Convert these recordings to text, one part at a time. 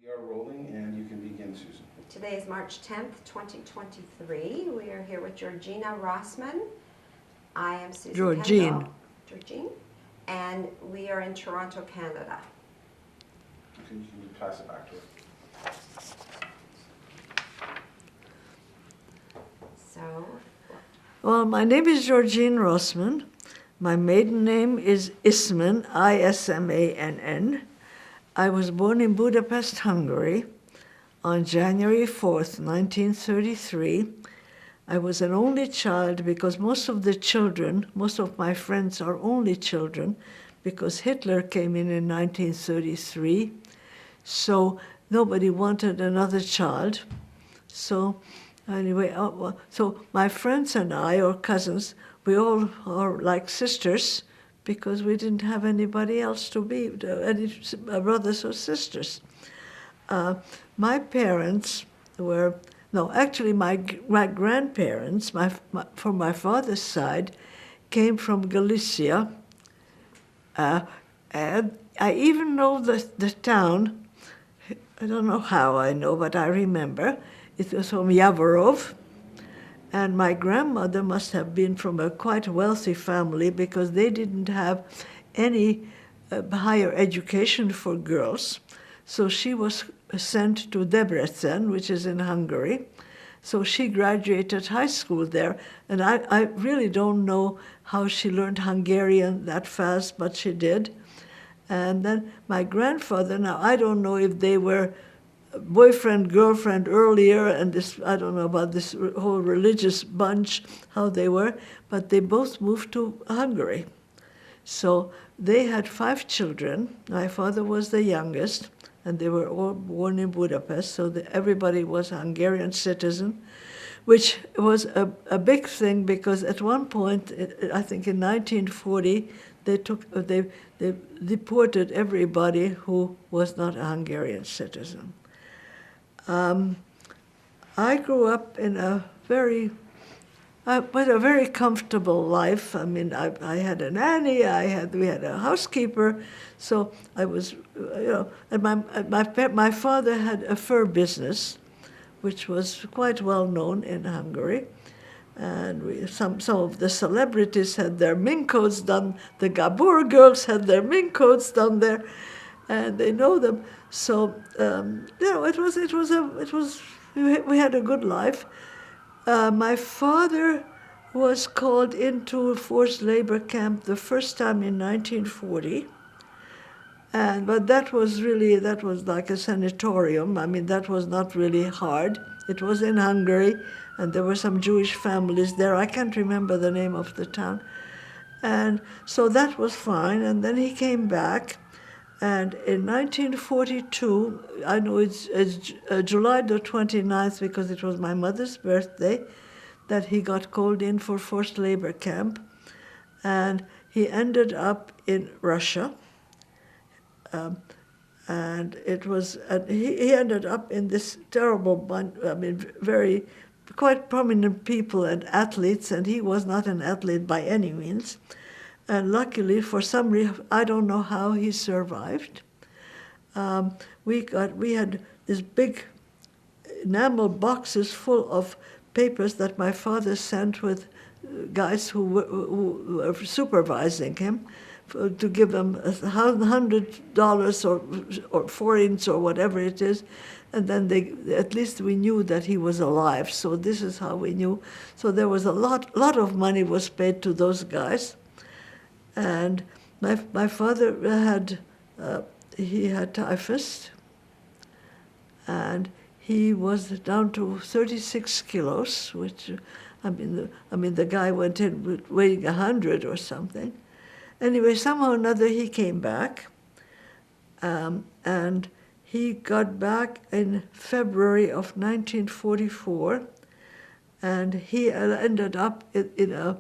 We are rolling, and you can begin, Susan. Today is March 10th, 2023. We are here with Georgine Rosman. I am Susan Georgine. Kendall. Georgine. And we are in Toronto, Canada. Okay, you can pass it back to her. So, Well, my name is Georgine Rosman. My maiden name is Isman, I-S-M-A-N-N. I was born in Budapest, Hungary on January 4th, 1933. I was an only child because most of my friends are only children because Hitler came in 1933. So nobody wanted another child. So anyway, so my friends and I, or cousins, we all are like sisters because we didn't have anybody else to be, any brothers or sisters. My parents were, no, actually my grandparents, from my father's side, came from Galicia. And I even know the town. I don't know how I know, but I remember. It was from Yavorov. And my grandmother must have been from a quite wealthy family because they didn't have any higher education for girls. So she was sent to Debrecen, which is in Hungary. So she graduated high school there. And I really don't know how she learned Hungarian that fast, but she did. And then my grandfather, now I don't know if they were boyfriend, girlfriend earlier, and this, I don't know about this whole religious bunch, how they were, but they both moved to Hungary. So they had 5 children. My father was the youngest, and they were all born in Budapest, so everybody was a Hungarian citizen, which was a big thing because at one point, I think in 1940, they deported everybody who was not a Hungarian citizen. I grew up in a very comfortable life. I mean, I had a nanny, we had a housekeeper, so I was, and my father had a fur business, which was quite well known in Hungary. And some of the celebrities had their mink coats done. The Gabor girls had their mink coats done there, and they know them. So we had a good life. My father was called into a forced labor camp the first time in 1940. But that was like a sanatorium. I mean, that was not really hard. It was in Hungary, and there were some Jewish families there. I can't remember the name of the town. And so that was fine. And then he came back. And in 1942, I know it's July the 29th because it was my mother's birthday, that he got called in for forced labor camp. And he ended up in Russia. And it was, he ended up in this terrible bunch, I mean, quite prominent people and athletes, and he was not an athlete by any means. And luckily, for some reason, I don't know how he survived. We had these big enamel boxes full of papers that my father sent with guys who were supervising him, to give them $100 or forints or whatever it is, and then at least we knew that he was alive. So this is how we knew. So there was a lot of money was paid to those guys, and my father had typhus, and he was down to 36 kilos, which I mean the guy went in weighing 100 or something. Anyway, somehow or another he came back, and he got back in February of 1944, and he ended up in a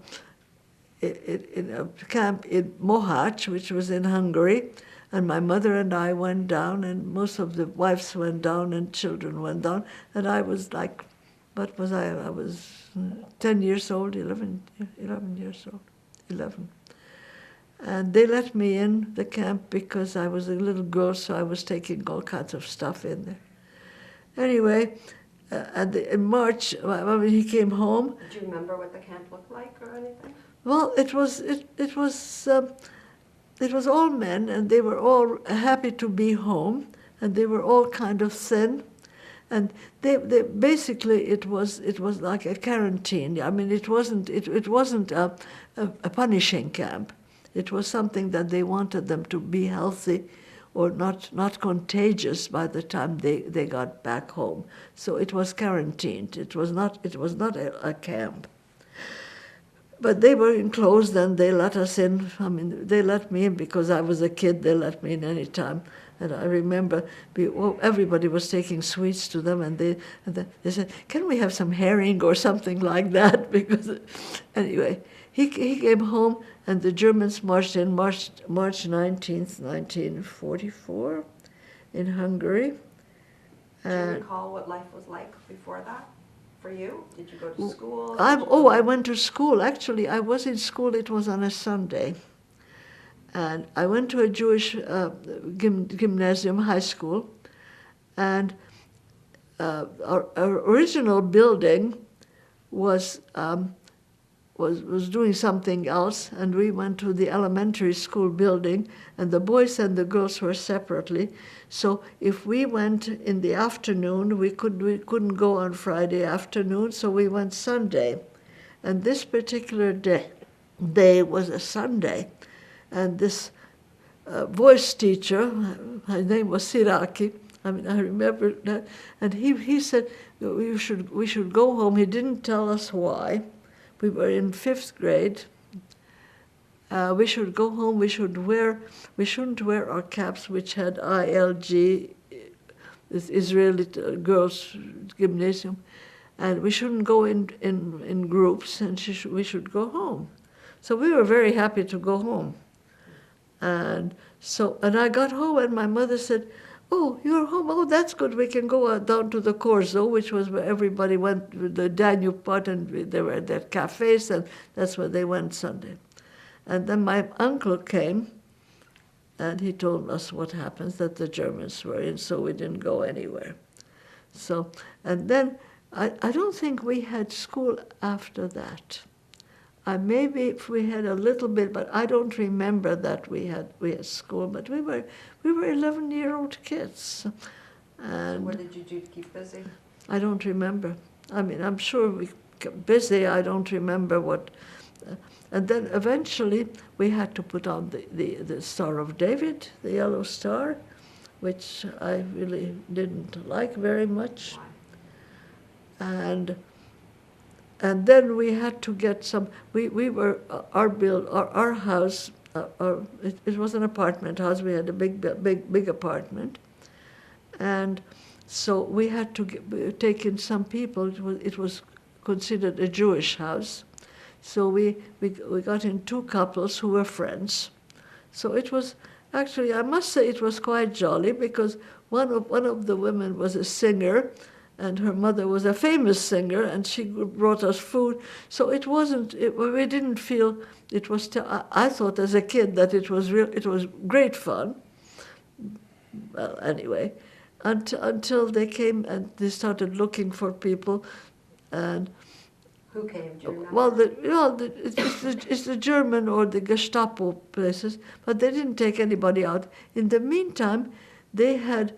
camp in Mohács, which was in Hungary, and my mother and I went down, and most of the wives went down, and children went down, and I was like, what was I? I was 10 years old, 11 years old, 11. And they let me in the camp because I was a little girl, so I was taking all kinds of stuff in there. Anyway, in March, when he came home. Do you remember what the camp looked like or anything? Well, it was all men, and they were all happy to be home, and they were all kind of thin, and they basically it was like a quarantine. I mean, it wasn't a punishing camp. It was something that they wanted them to be healthy or not contagious by the time they got back home. So it was quarantined. It was not a camp. But they were enclosed and they let us in. I mean, they let me in because I was a kid. They let me in any time. And I remember everybody was taking sweets to them, and they said, "Can we have some herring or something like that?" Because anyway, he came home, and the Germans marched in March 19th, 1944, in Hungary. Do you recall what life was like before that for you? Did you go to school? I went to school. Actually, I was in school. It was on a Sunday. And I went to a Jewish gymnasium, high school, and our original building was doing something else, and we went to the elementary school building, and the boys and the girls were separately. So if we went in the afternoon, we couldn't go on Friday afternoon, so we went Sunday. And this particular day was a Sunday. And this voice teacher, her name was Siraki, I mean, I remember that, and he said we should go home. He didn't tell us why. We were in 5th grade. We should go home. We shouldn't wear our caps, which had ILG, this Israeli girls' gymnasium, and we shouldn't go in groups, and we should go home. So we were very happy to go home. And I got home, and my mother said, "Oh, you're home. Oh, that's good. We can go down to the Corso," which was where everybody went with the Danube part, and there were their cafes, and that's where they went Sunday. And then my uncle came, and he told us what happens, that the Germans were in, so we didn't go anywhere. So, and then I don't think we had school after that. Maybe if we had a little bit, but I don't remember that we had school. But we were 11-year-old kids. And what did you do to keep busy? I don't remember. I mean, I'm sure we kept busy. I don't remember what. And then eventually we had to put on the Star of David, the yellow star, which I really didn't like very much. And then we had to get some. We were our house. It was an apartment house. We had a big apartment, and so we had to take in some people. It was considered a Jewish house, so we got in 2 couples who were friends. So it was actually, I must say, it was quite jolly, because one of the women was a singer. And her mother was a famous singer, and she brought us food. So it wasn't. We didn't feel it was. I thought as a kid that it was real. It was great fun. Well, anyway, until they came and they started looking for people, and who came? Do you remember? Well, it's the German or the Gestapo places, but they didn't take anybody out. In the meantime, they had.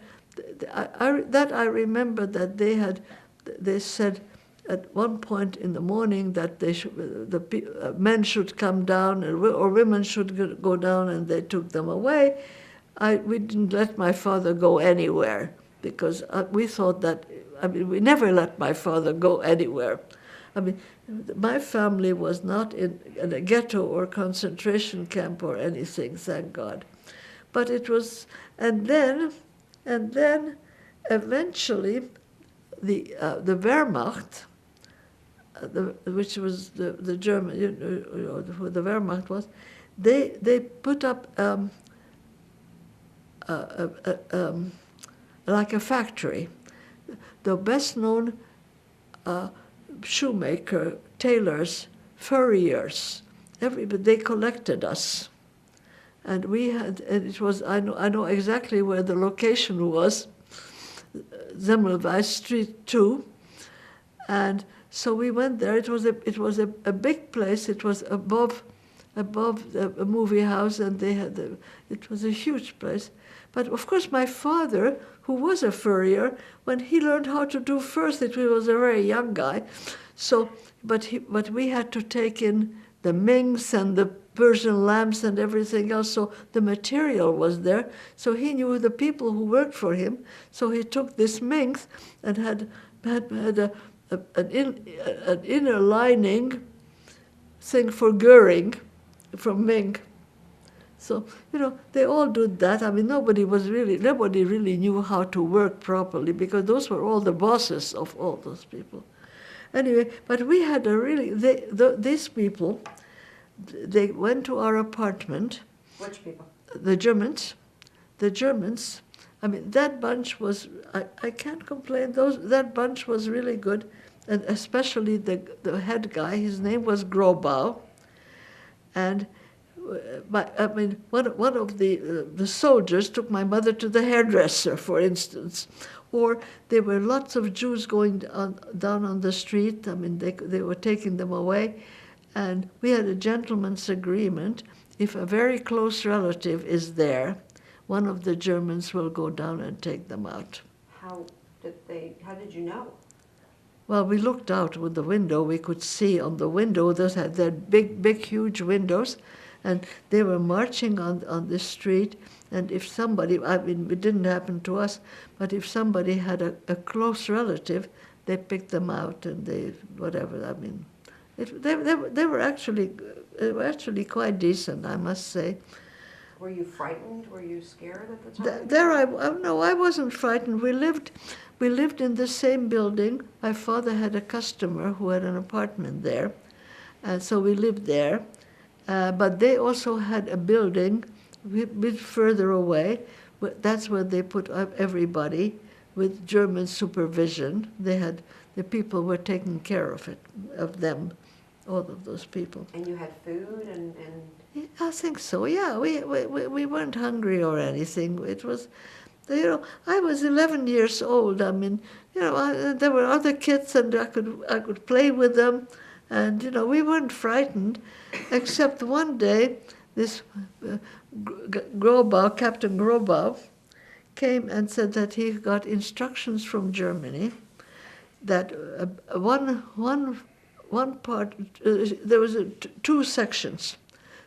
I remember that they said at one point in the morning that men should come down or women should go down, and they took them away. We didn't let my father go anywhere, because we thought that, we never let my father go anywhere. My family was not in a ghetto or concentration camp or anything, thank God. But it was, and then eventually the Wehrmacht, which was the German, who the Wehrmacht was, they put up like a factory. The best known shoemaker, tailors, furriers, they collected us. and it was, I know exactly where the location was, Semmelweis Street 2, and so we went there. It was a big place. It was above a movie house, and it was a huge place. But of course, my father, who was a furrier, when he learned how to do first, he was a very young guy. So, but we had to take in the minks and the Persian lamps and everything else. So the material was there. So he knew the people who worked for him. So he took this minks and had an inner lining thing for Goering from mink. So, they all did that. I mean, nobody really knew how to work properly, because those were all the bosses of all those people. Anyway, but we had these people, they went to our apartment. Which people? The Germans. I mean, that bunch was, I can't complain. That bunch was really good, and especially the head guy. His name was Grobau, and one of the soldiers took my mother to the hairdresser, for instance. Or there were lots of Jews going down on the street. I mean, they were taking them away, and we had a gentleman's agreement. If a very close relative is there, one of the Germans will go down and take them out. How did you know? Well, we looked out with the window. We could see on the window, those had their big, huge windows, and they were marching on the street. And if somebody, I mean, it didn't happen to us, but if somebody had a close relative, they picked them out and whatever. I mean, they were actually quite decent, I must say. Were you frightened? Were you scared at the time? No, I wasn't frightened. We lived in the same building. My father had a customer who had an apartment there, and so we lived there. But they also had a building a bit further away. That's where they put up everybody with German supervision. The people were taking care of them, all of those people. And you had food and I think so. Yeah, we weren't hungry or anything. It was, I was 11 years old. I mean, there were other kids, and I could play with them, and we weren't frightened, except one day this Grobau, Captain Grobau, came and said that he got instructions from Germany that one part there was two sections.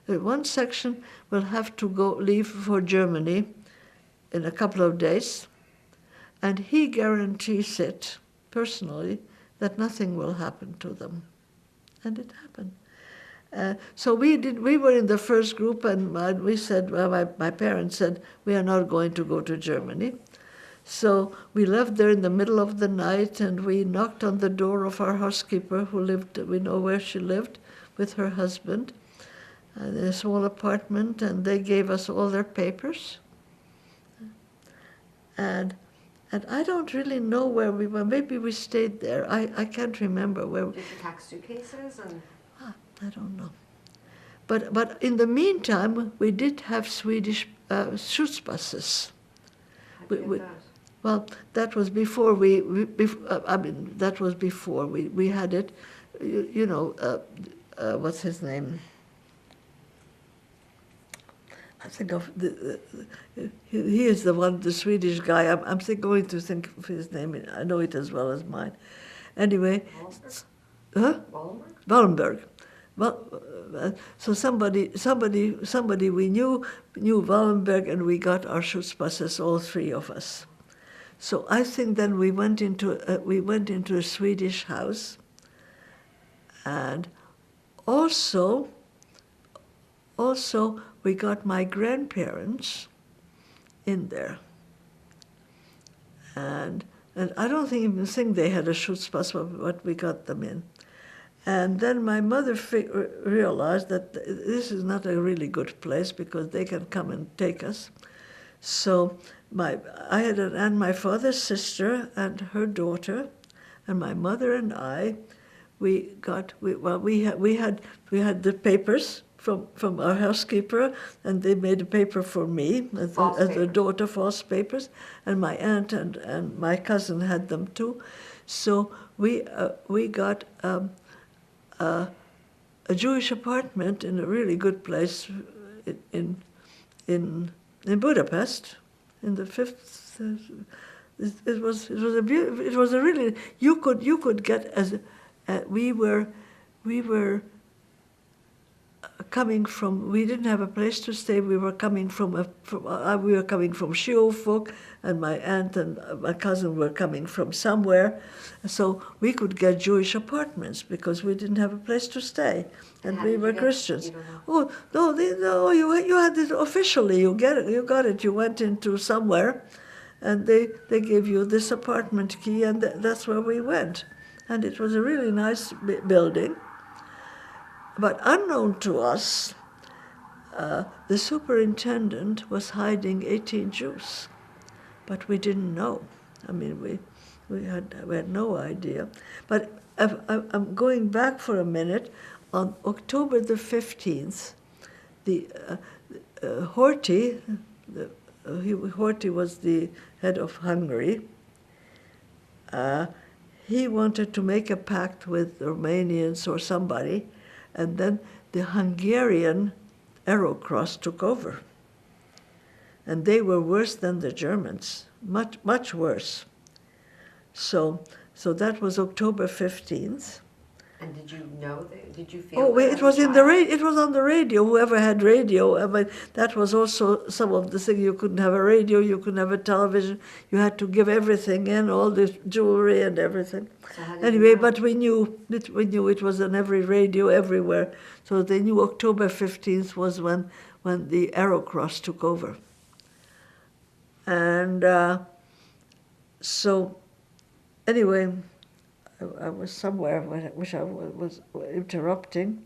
One section will have to leave for Germany in a couple of days, and he guarantees it personally that nothing will happen to them. And it happened. So we were in the first group, and we said, well, my parents said, we are not going to go to Germany. So we left there in the middle of the night, and we knocked on the door of our housekeeper, who lived, we know where she lived, with her husband, in a small apartment, and they gave us all their papers. And I don't really know where we went. Maybe we stayed there. I can't remember where. Did you pack suitcases? I don't know. But in the meantime, we did have Swedish Schutzpasses. How'd you get those? Well, that was before that was before we had it. What's his name? I think of he is the one, the Swedish guy. I'm going to think of his name. I know it as well as mine. Anyway, Wallenberg. Well, so somebody we knew Wallenberg, and we got our Schutzpasses, all three of us. So I think then we went into a Swedish house, and also we got my grandparents in there, and I don't even think they had a Schutzpass, but we got them in. And then my mother realized that this is not a really good place because they can come and take us. So I had my father's sister and her daughter, and my mother and I. We had the papers. from our housekeeper, and they made a paper for me as a daughter, false papers, and my aunt and my cousin had them too. So we got a Jewish apartment in a really good place in Budapest, in the fifth. It was a really, you could get as we were coming from, we didn't have a place to stay. We were coming from Shoah, and my aunt and my cousin were coming from somewhere, so we could get Jewish apartments because we didn't have a place to stay, and we were Christians. Oh no, you had it officially. You got it. You went into somewhere, and they gave you this apartment key, and that's where we went, and it was a really nice building. But unknown to us, the superintendent was hiding 18 Jews, but we didn't know. I mean, we had no idea. But I'm going back for a minute. On October the 15th, Horthy, Horthy was the head of Hungary. He wanted to make a pact with the Romanians or somebody, and then the Hungarian Arrow Cross took over. And they were worse than the Germans, much worse. So that was October 15th. And did you know that? Did you feel? Oh, it was in it was on the radio. Whoever had radio, I mean, that was also some of the things. You couldn't have a radio, you couldn't have a television. You had to give everything in, all the jewelry and everything. So anyway, but we knew it was on every radio everywhere. So they knew October 15th was when the Arrow Cross took over. And so anyway, I was somewhere, which I was interrupting.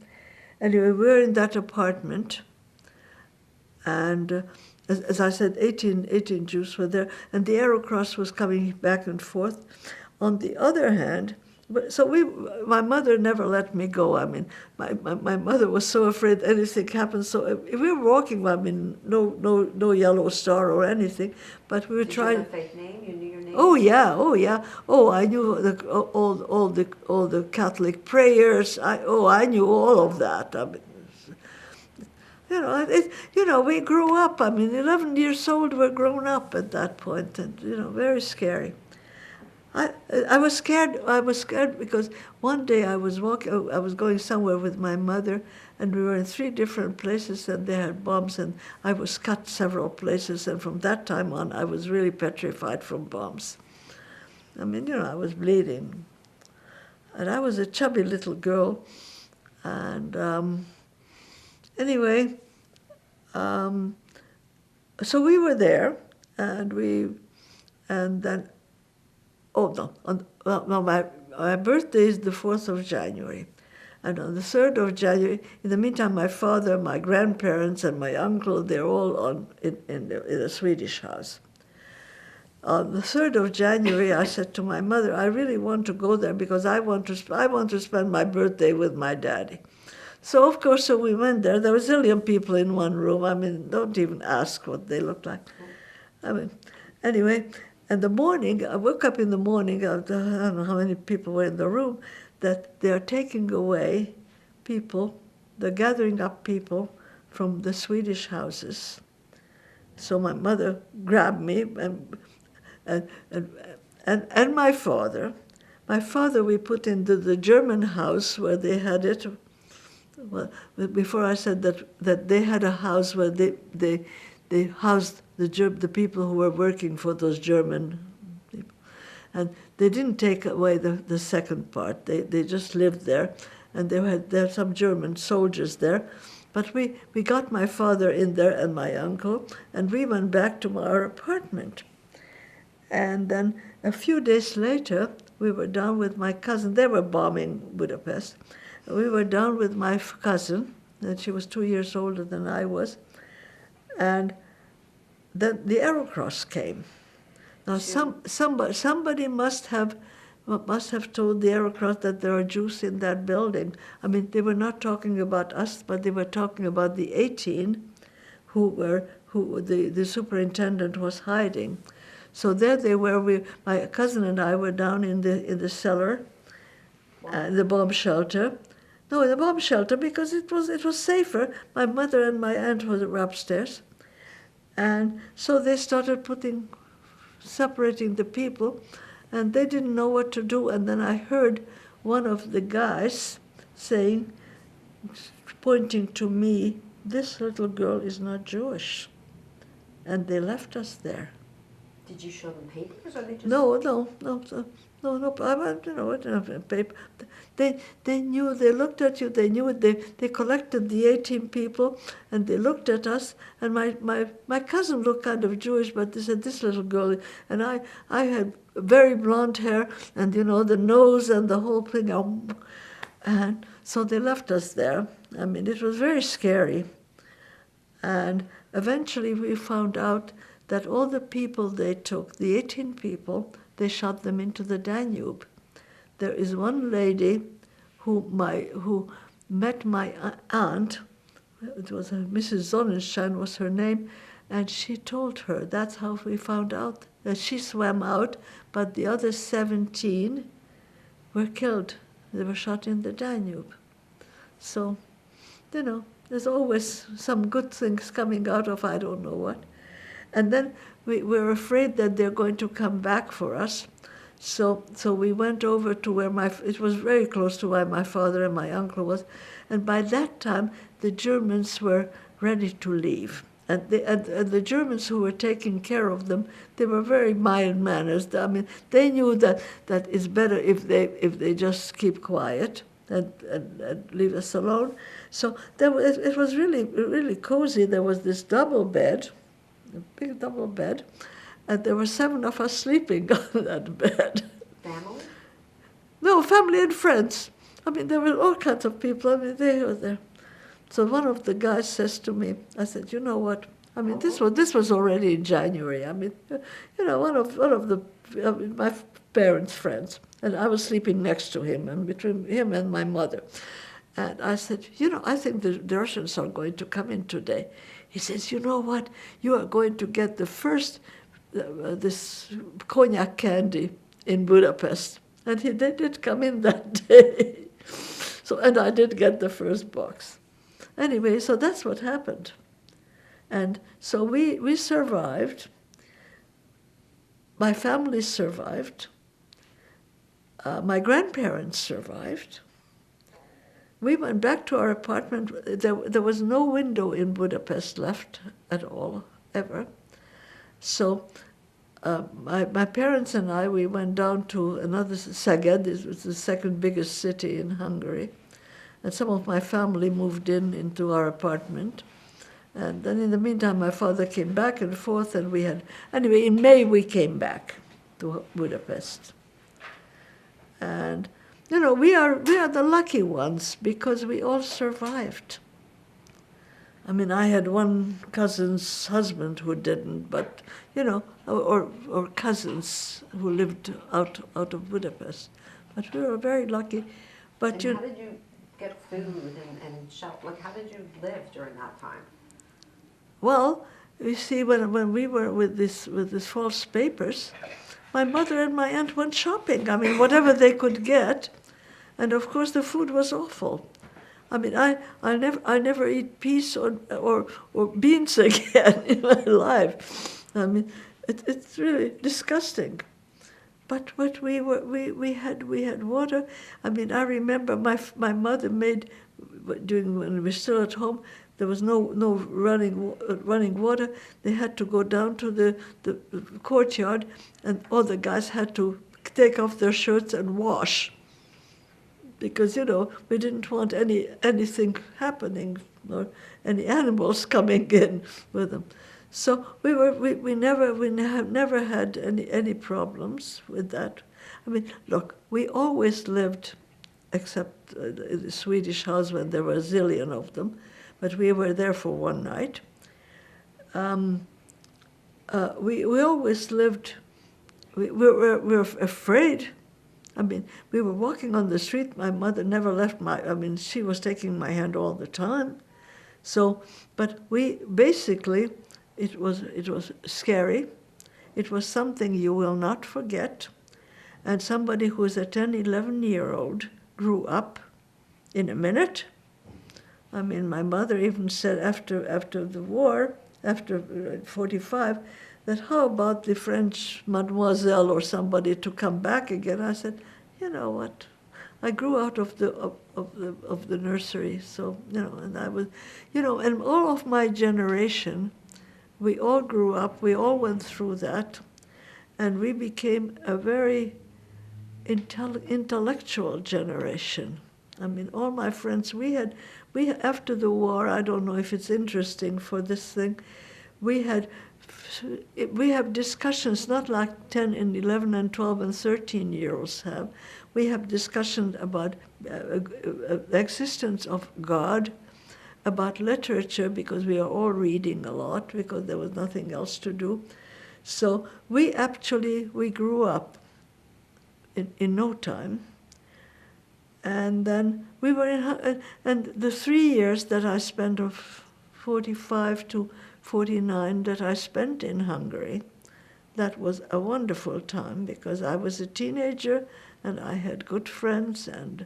Anyway, we were in that apartment, and as I said, 18 Jews were there, and the Arrow Cross was coming back and forth. On the other hand, so my mother never let me go. I mean, my mother was so afraid anything happened. So if we were walking, I mean, no yellow star or anything, but we were trying. Did you have a fake name? You knew your name? Oh yeah. Oh, I knew all the Catholic prayers. I knew all of that. I mean, we grew up. I mean, 11 years old, we're grown up at that point, and very scary. I was scared. I was scared because one day I was going somewhere with my mother, and we were in 3 different places, and they had bombs, and I was cut several places, and from that time on, I was really petrified from bombs. I mean, I was bleeding, and I was a chubby little girl, and anyway, so we were there, and then. Oh, no, my birthday is the 4th of January. And on the 3rd of January, in the meantime, my father, my grandparents, and my uncle, they're all in a Swedish house. On the 3rd of January, I said to my mother, I really want to go there because I want to spend my birthday with my daddy. So, of course, we went there. There were a zillion people in one room. I mean, don't even ask what they looked like. I mean, anyway. And the morning, I woke up in the morning, I don't know how many people were in the room, that they are taking away people, they're gathering up people from the Swedish houses. So my mother grabbed me and my father. My father we put into the German house where they had it. Well, before I said that they had a house where they housed the people who were working for those German people. And they didn't take away the second part. They just lived there, and there were some German soldiers there. But we got my father in there and my uncle, and we went back to our apartment. And then a few days later, we were down with my cousin. They were bombing Budapest. We were down with my cousin, and she was 2 years older than I was, and then the Arrow Cross came. Now somebody must have must have told the aircraft that there are Jews in that building. I mean, they were not talking about us, but they were talking about the 18 who the superintendent was hiding. So there they were. My cousin and I were down in the cellar, the bomb shelter. No, in the bomb shelter, because it was safer. My mother and my aunt were upstairs, and so they started separating the people, and they didn't know what to do. And then I heard one of the guys saying, pointing to me, "This little girl is not Jewish," and they left us there. Did you show them papers, or they just? No. I didn't have paper. They knew. They looked at you. They knew it. They collected the 18 people, and they looked at us. And my cousin looked kind of Jewish, but they said, "This little girl." And I had very blonde hair, and the nose and the whole thing. And so they left us there. I mean, it was very scary. And eventually we found out that all the people they took, the 18 people, they shot them into the Danube. There is one lady who met my aunt. It was Mrs. Sonnenschein was her name, and she told her. That's how we found out that she swam out, but the other 17 were killed. They were shot in the Danube. So, there's always some good things coming out of I don't know what. And then we were afraid that they're going to come back for us. So we went over to where it was very close to where my father and my uncle was. And by that time, the Germans were ready to leave. And the Germans who were taking care of them, they were very mild-mannered. I mean, they knew that it's better if they just keep quiet and leave us alone. So it was really, really cozy. There was this double bed, a big double bed, and there were 7 of us sleeping on that bed. Family? No, family and friends. I mean, there were all kinds of people. I mean, they were there. So one of the guys says to me, I said, "You know what? I mean, this was already in January. I mean, one of my parents' friends, and I was sleeping next to him, and between him and my mother. And I said, I think the Russians are going to come in today." He says, "You know what? You are going to get the first this cognac candy in Budapest." And they did come in that day. And I did get the first box. Anyway, so that's what happened. And so we survived. My family survived. My grandparents survived. We went back to our apartment. There was no window in Budapest left at all, ever. So my parents and we went down to another Szeged. It was the second biggest city in Hungary. And some of my family moved into our apartment. And then in the meantime, my father came back and forth, and anyway, in May we came back to Budapest. And, we are the lucky ones because we all survived. I mean, I had one cousin's husband who didn't, but, or cousins who lived out of Budapest. But we were very lucky. But how did you get food and shelter? Like, how did you live during that time? Well, you see, when we were with these false papers, my mother and my aunt went shopping. I mean, whatever they could get, and of course the food was awful. I mean, I never eat peas or beans again in my life. I mean, it's really disgusting. But we had water. I mean, I remember my mother made when we were still at home. There was no running water. They had to go down to the courtyard, and all the guys had to take off their shirts and wash, because we didn't want anything happening or any animals coming in with them. So we never had any problems with that. I mean, look, we always lived, except in the Swedish house when there were a zillion of them, but we were there for one night. We always lived. We were afraid I mean, we were walking on the street. My mother never left she was taking my hand all the time. So, but we basically, it was scary. It was something you will not forget. And somebody who was a 10, 11-year-old grew up in a minute. I mean, my mother even said after the war, after 45, that how about the French mademoiselle or somebody to come back again? I said, you know what? I grew out of the nursery, so and I was, and all of my generation, we all grew up, we all went through that, and we became a very intellectual generation. I mean, all my friends, we after the war, I don't know if it's interesting for this thing, we have discussions, not like 10 and 11 and 12 and 13-year-olds have. We have discussions about the existence of God, about literature, because we are all reading a lot, because there was nothing else to do. So we grew up in no time. And then we were and the 3 years that I spent of 45 to 49 that I spent in Hungary, that was a wonderful time because I was a teenager and I had good friends and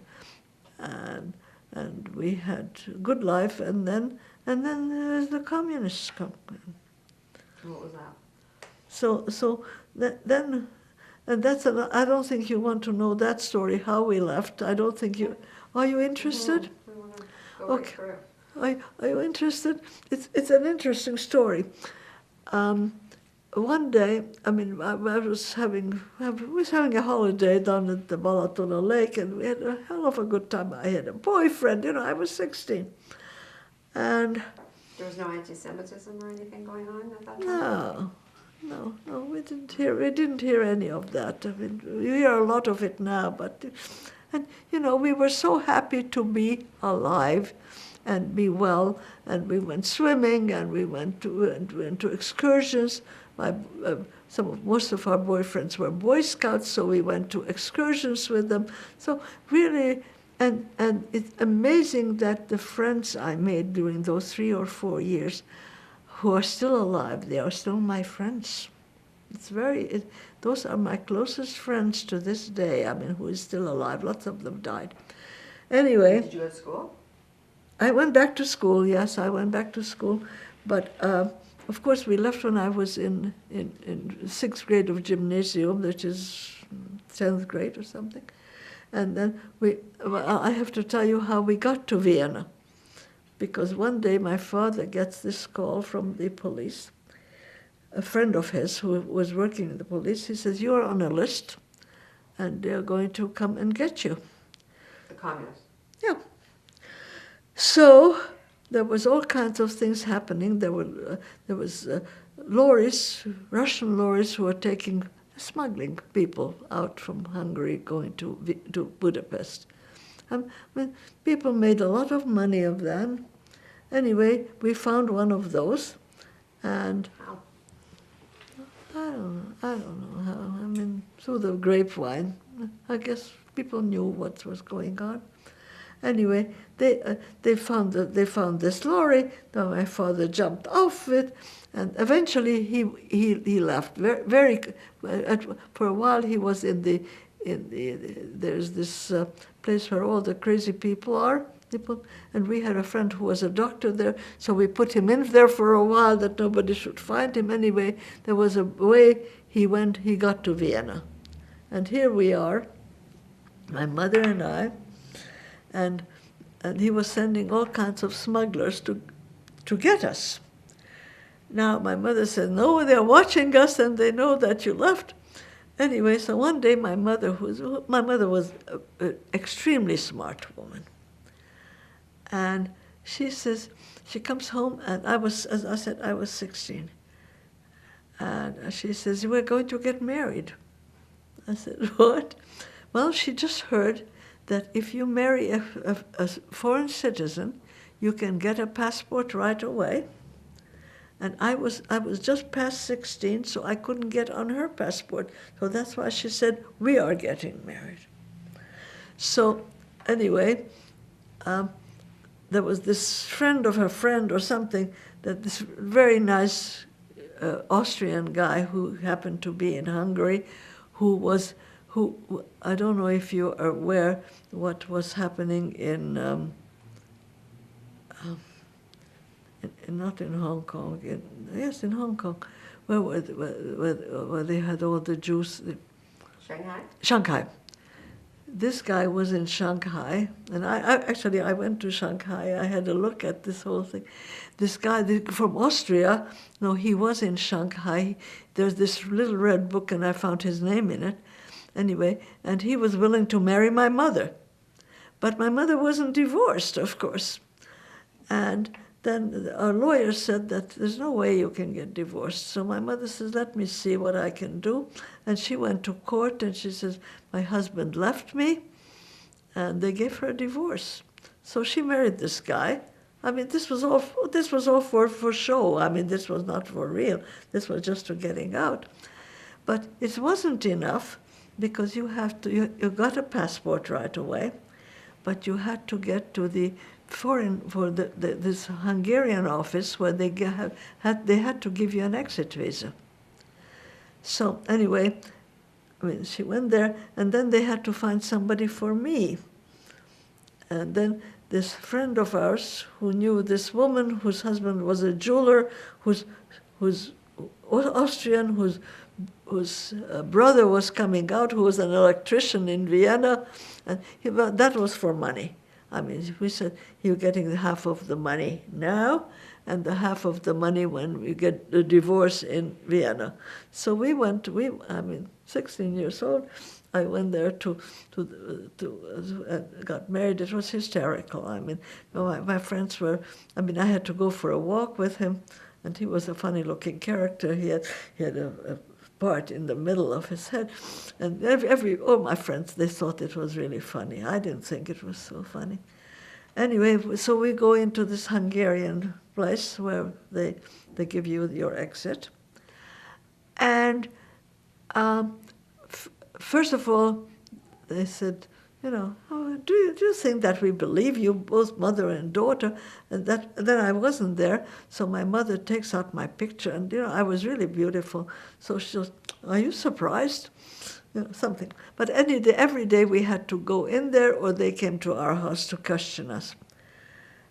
we had a good life, and then the communists come. What was that? So then. And I don't think you want to know that story, how we left. I don't think you... Are you interested? We want to go right through. Are you interested? It's an interesting story. One day, I mean, I was having a holiday down at the Balatona Lake, and we had a hell of a good time. I had a boyfriend, I was 16. And... There was no anti-Semitism or anything going on at that time? No, we didn't hear any of that. I mean, we hear a lot of it now, we were so happy to be alive and be well, and we went swimming, and we went to excursions. Most of our boyfriends were Boy Scouts, so we went to excursions with them. So really, and it's amazing that the friends I made during those 3 or 4 years, who are still alive, they are still my friends. Those are my closest friends to this day. I mean, who is still alive? Lots of them died. Anyway. Did you go to school? I went back to school. Yes, I went back to school, but of course we left when I was in 6th grade of gymnasium, which is 10th grade or something, and then I have to tell you how we got to Vienna. Because one day my father gets this call from the police, a friend of his who was working in the police. He says, "You're on a list, and they're going to come and get you." The communists? Yeah. So there was all kinds of things happening. There was lorries, Russian lorries, who were smuggling people out from Hungary going to Budapest. People made a lot of money of them. Anyway, we found one of those, and How? I don't know how. I mean, through the grapevine. I guess people knew what was going on. Anyway, they found this lorry. Then my father jumped off it, and eventually he left. For a while he was in the there's this place where all the crazy people are. And we had a friend who was a doctor there, so we put him in there for a while that nobody should find him. Anyway, there was a way he got to Vienna. And here we are, my mother and I, and he was sending all kinds of smugglers to get us. Now, my mother said, "No, they're watching us and they know that you left." Anyway, so one day my mother was an extremely smart woman. And she says, she comes home, and as I said, I was 16. And she says, "We're going to get married." I said, "What?" Well, she just heard that if you marry a foreign citizen, you can get a passport right away. And I was just past 16, so I couldn't get on her passport. So that's why she said, "We are getting married." So anyway, there was this friend of her friend or something, that this very nice Austrian guy who happened to be in Hungary, who I don't know if you are aware what was happening in not in Hong Kong, in Hong Kong, where they had all the Jews. Shanghai? Shanghai. This guy was in Shanghai, and I went to Shanghai. I had a look at this whole thing. This guy from Austria, no, he was in Shanghai. There's this little red book, and I found his name in it. Anyway, and he was willing to marry my mother. But my mother wasn't divorced, of course. And then our lawyer said that there's no way you can get divorced. So my mother says, let me see what I can do. And she went to court, and she says, my husband left me, and they gave her a divorce. So she married this guy. I mean, this was all for show. I mean, this was not for real. This was just for getting out. But it wasn't enough, because you got a passport right away, but you had to get to the this Hungarian office where they had to give you an exit visa. So anyway, I mean, she went there, and then they had to find somebody for me. And then this friend of ours who knew this woman whose husband was a jeweler, who's Austrian, whose brother was coming out, who was an electrician in Vienna, and that was for money. I mean, we said, you're getting half of the money now, and the half of the money when we get the divorce in Vienna. So we 16 years old, I went there to got married. It was hysterical. I mean, my friends were, I had to go for a walk with him, and he was a funny-looking character. He had a part in the middle of his head, and all my friends, they thought it was really funny. I didn't think it was so funny. Anyway, so we go into this Hungarian place where they give you your exit, and first of all, they said, oh, do you think that we believe you, both mother and daughter? And then I wasn't there, so my mother takes out my picture, and I was really beautiful. So she says, are you surprised? Something. But every day we had to go in there, or they came to our house to question us.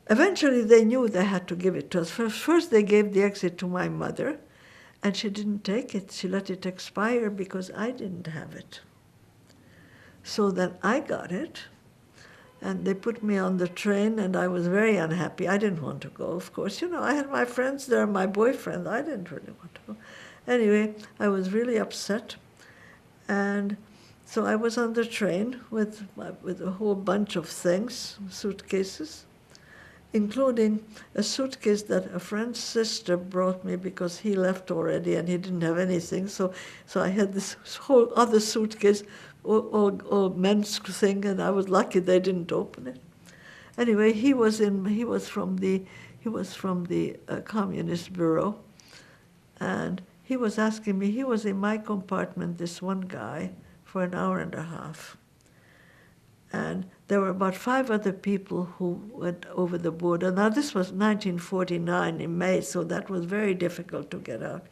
Eventually they knew they had to give it to us. First they gave the exit to my mother, and she didn't take it. She let it expire because I didn't have it. So then I got it, and they put me on the train, and I was very unhappy. I didn't want to go, of course. I had my friends there, my boyfriend. I didn't really want to go. Anyway, I was really upset, and so I was on the train with a whole bunch of things, suitcases, including a suitcase that a friend's sister brought me because he left already and he didn't have anything. So I had this whole other suitcase, all men's thing, and I was lucky they didn't open it. Anyway, he was from the Communist Bureau, and he was asking me. He was in my compartment, this one guy, for an hour and a half, and there were about 5 other people who went over the border. Now this was 1949 in May, so that was very difficult to get out.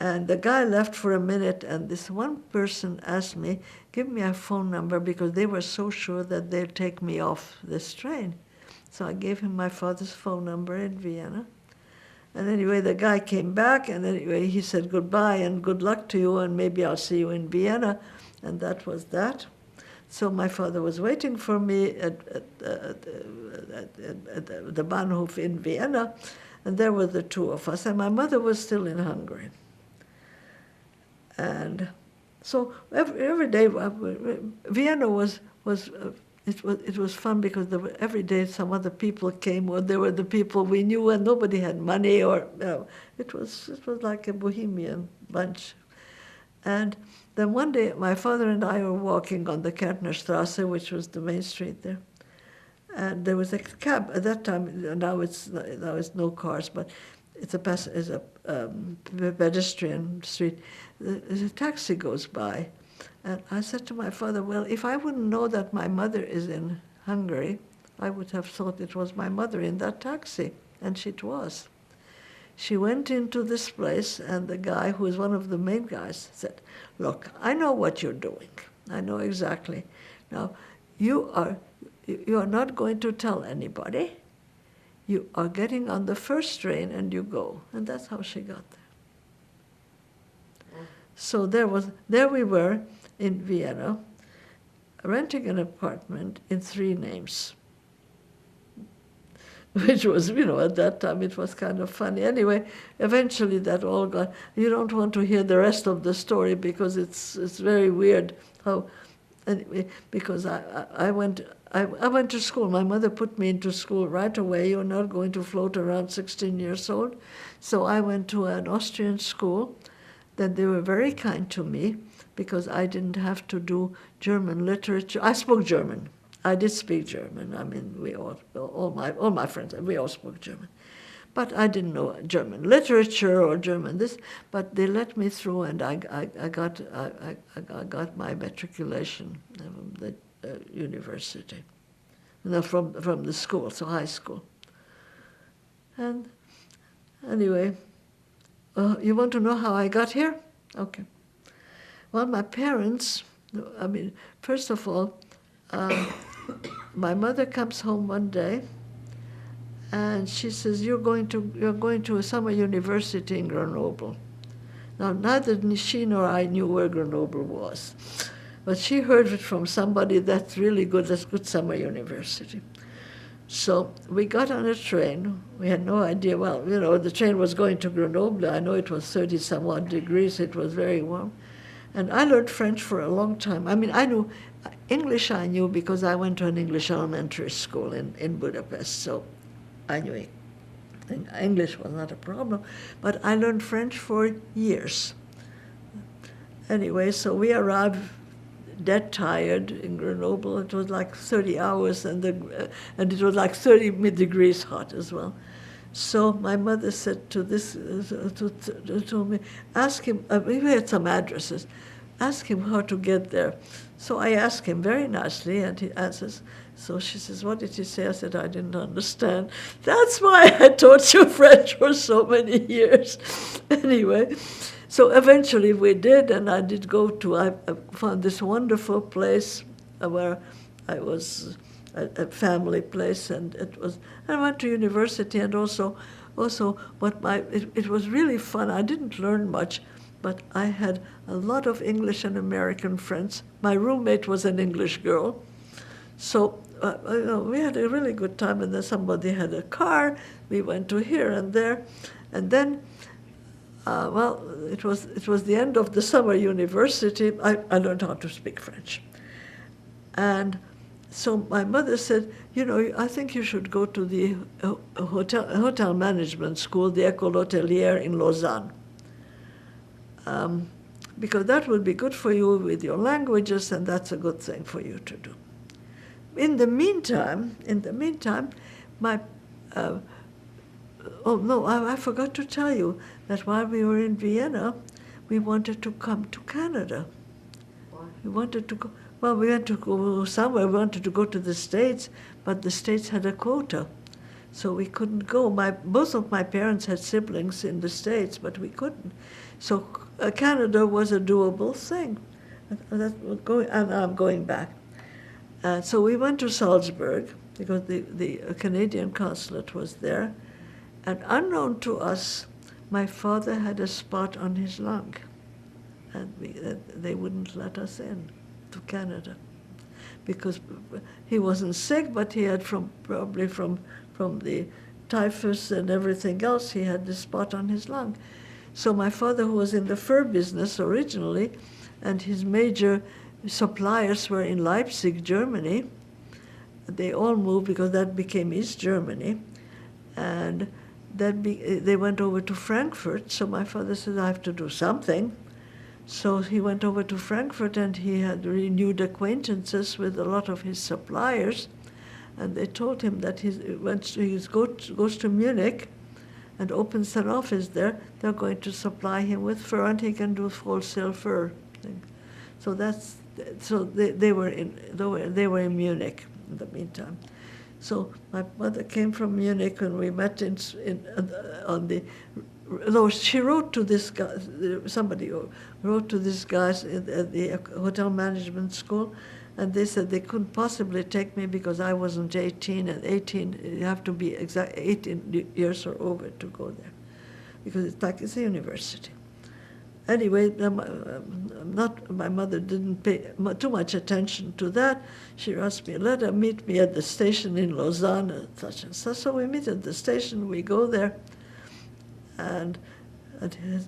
And the guy left for a minute, and this one person asked me, give me a phone number, because they were so sure that they'd take me off this train. So I gave him my father's phone number in Vienna. And anyway, the guy came back, and anyway, he said goodbye and good luck to you, and maybe I'll see you in Vienna. And that was that. So my father was waiting for me at the Bahnhof in Vienna, and there were the two of us, and my mother was still in Hungary. And so every day, Vienna was fun, because every day some other people came, or there were the people we knew, and nobody had money, or it was like a bohemian bunch. And then one day, my father and I were walking on the Kärntnerstrasse, which was the main street there, and there was a cab at that time. Now it's no cars, but it's a pedestrian street. A taxi goes by, And I said to my father, well, if I wouldn't know that my mother is in Hungary, I would have thought it was my mother in that taxi, and it was. She went into this place, and the guy, who is one of the main guys, said, look, I know what you're doing. I know exactly. Now, you are not going to tell anybody. You are getting on the first train and you go. And that's how she got there. So there we were in Vienna, renting an apartment in 3 names, which was, at that time it was kind of funny. Anyway, eventually that all got, you don't want to hear the rest of the story because it's very weird how, anyway, because I went to school. My mother put me into school right away. You're not going to float around 16 years old. So I went to an Austrian school. Then they were very kind to me because I didn't have to do German literature. I spoke German. I did speak German. I mean, we all my friends, we all spoke German. But I didn't know German literature or German this, but they let me through, and I got my matriculation from the university, from the school, so high school. And anyway, you want to know how I got here? Okay. Well, my parents, first of all, my mother comes home one day, and she says, you're going to a summer university in Grenoble. Now, neither she nor I knew where Grenoble was, but she heard it from somebody that's really good, that's good summer university. So we got on a train. We had no idea. Well, the train was going to Grenoble. I know it was 30-some-odd degrees. It was very warm. And I learned French for a long time. I knew English. I knew because I went to an English elementary school in Budapest. So I knew it. English was not a problem. But I learned French for years. Anyway, so we arrived dead tired in Grenoble. It was like 30 hours, and it was like 30 degrees hot as well. So my mother said to me, ask him, we had some addresses, ask him how to get there. So I asked him very nicely, and he answers. So she says, what did he say? I said, I didn't understand. That's why I taught you French for so many years. Anyway, so eventually we did, and I did go I found this wonderful place where I was, a family place, and I went to university, and also it was really fun. I didn't learn much, but I had a lot of English and American friends. My roommate was an English girl. So we had a really good time, and then somebody had a car. We went to here and there, and then it was the end of the summer university. I learned how to speak French. And so my mother said, I think you should go to the hotel management school, the École Hôtelière in Lausanne, because that would be good for you with your languages, and that's a good thing for you to do. In the meantime, my I forgot to tell you that while we were in Vienna, we wanted to come to Canada. Why? We wanted to go. Well, we had to go somewhere. We wanted to go to the States, but the States had a quota, so we couldn't go. Both of my parents had siblings in the States, but we couldn't. So Canada was a doable thing. And I'm going back. So we went to Salzburg because the Canadian consulate was there. And unknown to us, my father had a spot on his lung, and they wouldn't let us in to Canada because he wasn't sick, but he had probably from the typhus and everything else, he had this spot on his lung. So my father, who was in the fur business originally, and his major suppliers were in Leipzig, Germany. They all moved because that became East Germany, and they went over to Frankfurt. So my father said, I have to do something. So he went over to Frankfurt, and he had renewed acquaintances with a lot of his suppliers, and they told him that he goes to Munich and opens an office there. They're going to supply him with fur, and he can do wholesale fur thing. So they were in Munich in the meantime. So my mother came from Munich, and we met she wrote to this guy, somebody wrote to these guys at the hotel management school, and they said they couldn't possibly take me because I wasn't 18, and 18, you have to be 18 years or over to go there, because it's a university. Anyway, my mother didn't pay too much attention to that. She asked me, let her meet me at the station in Lausanne, and such and such. So we meet at the station, we go there, and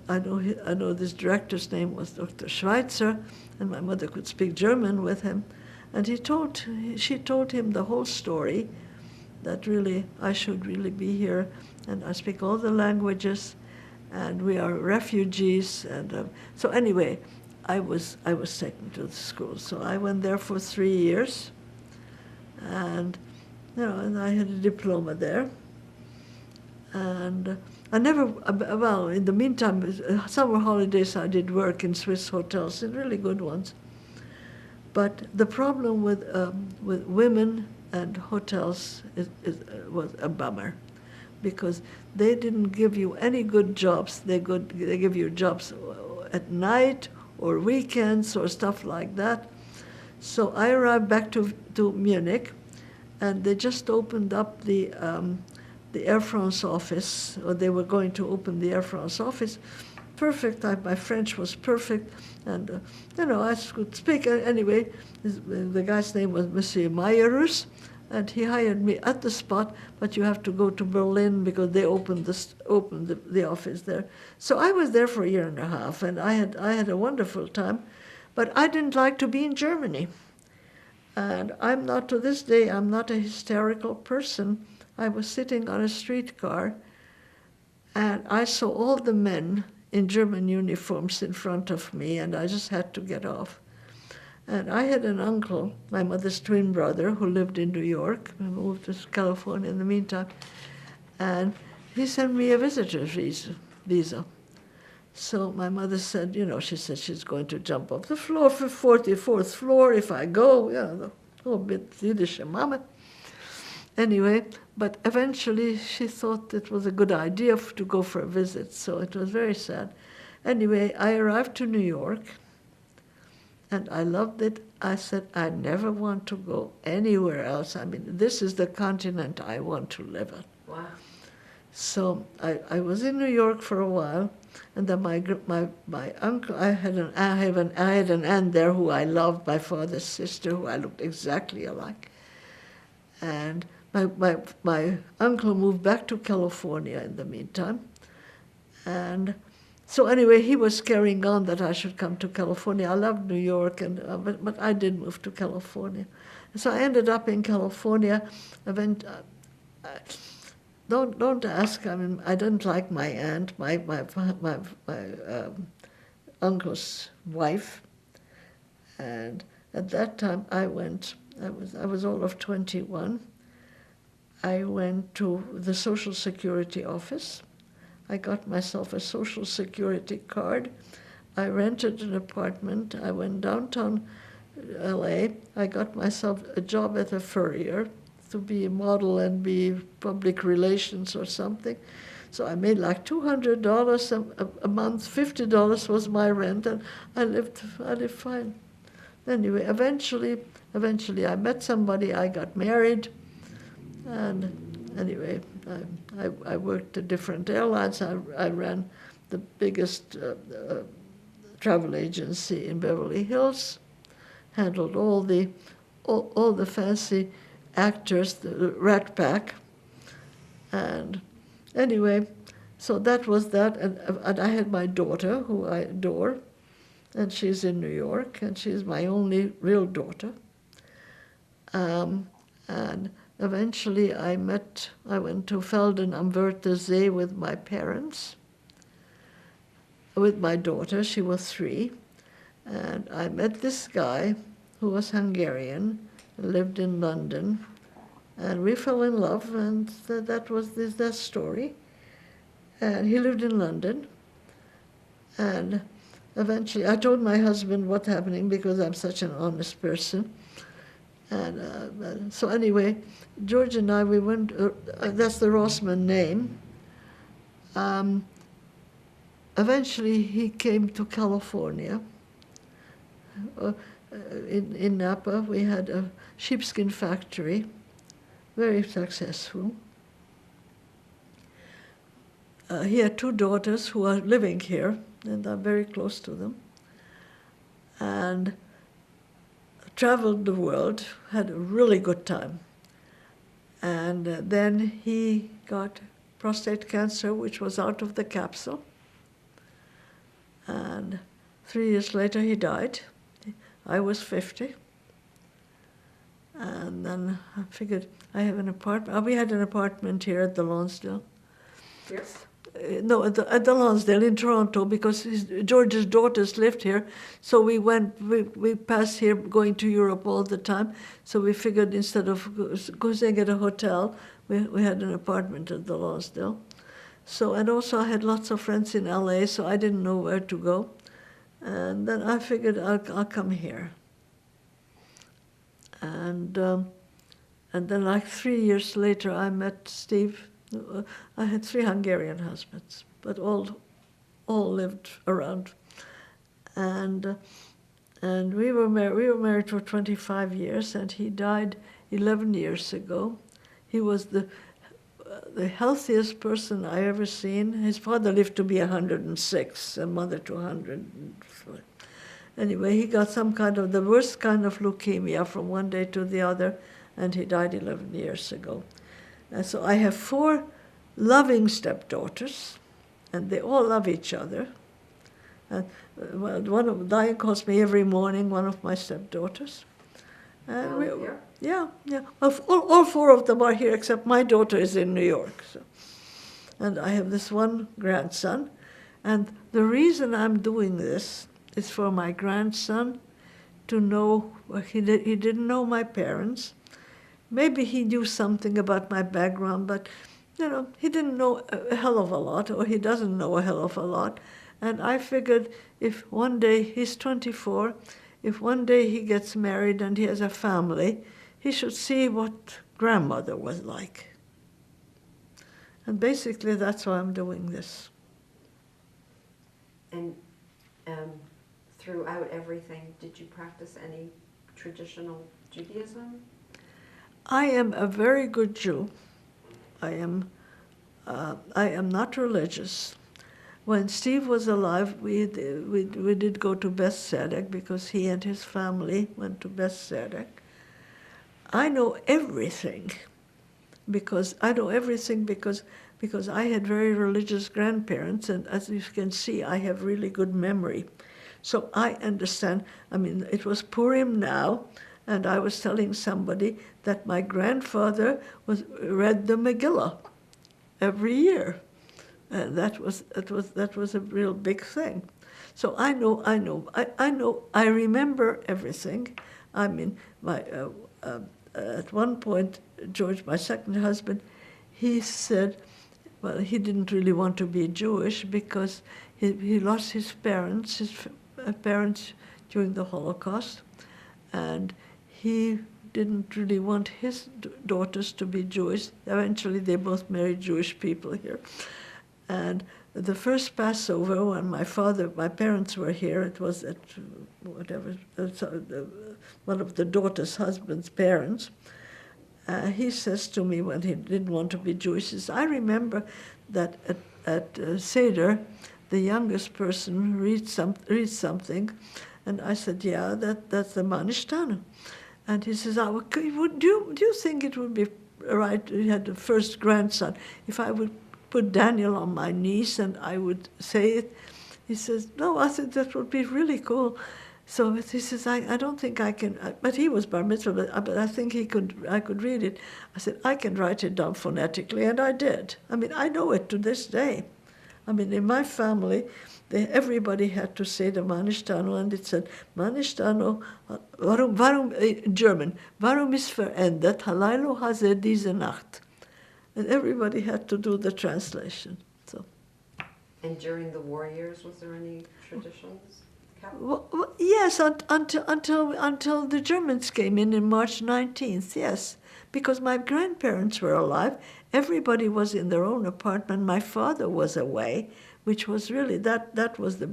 I know this director's name was Dr. Schweitzer, and my mother could speak German with him. And she told him the whole story, that really I should really be here, and I speak all the languages, and we are refugees, and so anyway, I was taken to the school. So I went there for 3 years, and and I had a diploma there. And I never, well, in the meantime, summer holidays I did work in Swiss hotels, in really good ones. But the problem with women and hotels was a bummer, because they didn't give you any good jobs. They give you jobs at night or weekends or stuff like that. So I arrived back to Munich, and they just opened up the Air France office, or they were going to open the Air France office. Perfect. My French was perfect, and I could speak. Anyway, the guy's name was Monsieur Meyerus, and he hired me at the spot. But you have to go to Berlin because they opened the office there. So I was there for a year and a half, and I had a wonderful time. But I didn't like to be in Germany, and I'm not, to this day, I'm not a hysterical person. I was sitting on a streetcar, and I saw all the men in German uniforms in front of me, and I just had to get off. And I had an uncle, my mother's twin brother, who lived in New York. I moved to California in the meantime, and he sent me a visitor's visa. So my mother said, she said she's going to jump off the floor for 44th floor if I go, the whole bit Yiddish mama. Anyway, but eventually she thought it was a good idea to go for a visit, so it was very sad. Anyway, I arrived to New York, and I loved it. I said, I never want to go anywhere else. I mean, this is the continent I want to live on. Wow. So I was in New York for a while, and then my uncle, I had an aunt there who I loved, my father's sister, who I looked exactly alike. And my uncle moved back to California in the meantime. And so anyway, he was carrying on that I should come to California. I loved New York, but I did move to California. So I ended up in California. Don't ask. I mean, I didn't like my aunt, my uncle's wife, and at that time I was all of 21. I went to the Social Security office. I got myself a Social Security card. I rented an apartment. I went downtown LA. I got myself a job at a furrier to be a model and be public relations or something. So I made like $200 a month. $50 was my rent, and I lived fine. Anyway, eventually I met somebody. I got married, and anyway, I worked at different airlines. I ran the biggest travel agency in Beverly Hills, handled all the fancy actors, the Rat Pack, and anyway, so that was that, and I had my daughter, who I adore, and she's in New York, and she's my only real daughter. And eventually I went to Felden am Wörthersee with my parents, with my daughter. She was 3, and I met this guy who was Hungarian, lived in London, and we fell in love, and that was that story. And he lived in London, and eventually, I told my husband what's happening because I'm such an honest person. And so anyway, George and I, we went, that's the Rosman name. Eventually, he came to California. In Napa, we had a sheepskin factory, very successful. He had 2 daughters who are living here, and I'm very close to them. And traveled the world, had a really good time. And then he got prostate cancer, which was out of the capsule. And 3 years later, he died. I was 50. And then I figured I have an apartment. We had an apartment here at the Lonsdale. Yes. No, at the Lonsdale in Toronto, because George's daughters lived here. So we passed here going to Europe all the time. So we figured instead of staying at a hotel, we had an apartment at the Lonsdale. So, and also I had lots of friends in LA, so I didn't know where to go. And then I figured I'll come here. And then like 3 years later, I met Steve. I had 3 Hungarian husbands, but all lived around. And we were married for 25 years, and he died 11 years ago. He was the healthiest person I ever seen. His father lived to be 106, and mother to 100. Anyway, he got the worst kind of leukemia from one day to the other, and he died 11 years ago. And so I have 4 loving stepdaughters, and they all love each other. And Diane calls me every morning, one of my stepdaughters. And Here? Yeah. All 4 of them are here, except my daughter is in New York. So. And I have this one grandson. And the reason I'm doing this is for my grandson to know, he didn't know my parents. Maybe he knew something about my background, but, he didn't know a hell of a lot, or he doesn't know a hell of a lot. And I figured if one day, he's 24, if one day he gets married and he has a family, he should see what grandmother was like. And basically, that's why I'm doing this. And throughout everything, did you practice any traditional Judaism? I am a very good Jew. I am not religious. When Steve was alive, we did go to Beth Tzedek because he and his family went to Beth Tzedek. I know everything because I had very religious grandparents, and as you can see, I have really good memory. So I understand. It was Purim now, and I was telling somebody that my grandfather read the Megillah every year. And that was a real big thing. So I remember everything. At one point, George, my second husband, he said, well, he didn't really want to be Jewish because he lost his parents during the Holocaust, and he didn't really want his daughters to be Jewish. Eventually, they both married Jewish people here. And the first Passover, when my parents were here, it was at one of the daughter's husband's parents. He says to me when he didn't want to be Jewish, he says, I remember that at Seder, the youngest person reads something, and I said, yeah, that's the Manishtana. And he says, do you think it would be right, he had the first grandson, if I would put Daniel on my knees and I would say it? He says, no, I think that would be really cool. So he says, I don't think I can, but he was bar mitzvah, but I think I could read it. I said, I can write it down phonetically, and I did. I know it to this day. In my family, everybody had to say the Manishtano, and it said, Manishtano, warum, German, warum ist verendet, halaylo hazeh diese Nacht. And everybody had to do the translation. So And during the war years, was there any traditions kept? Well, yes, until the Germans came in March 19th, yes. Because my grandparents were alive. Everybody was in their own apartment. My father was away, which was really, that was the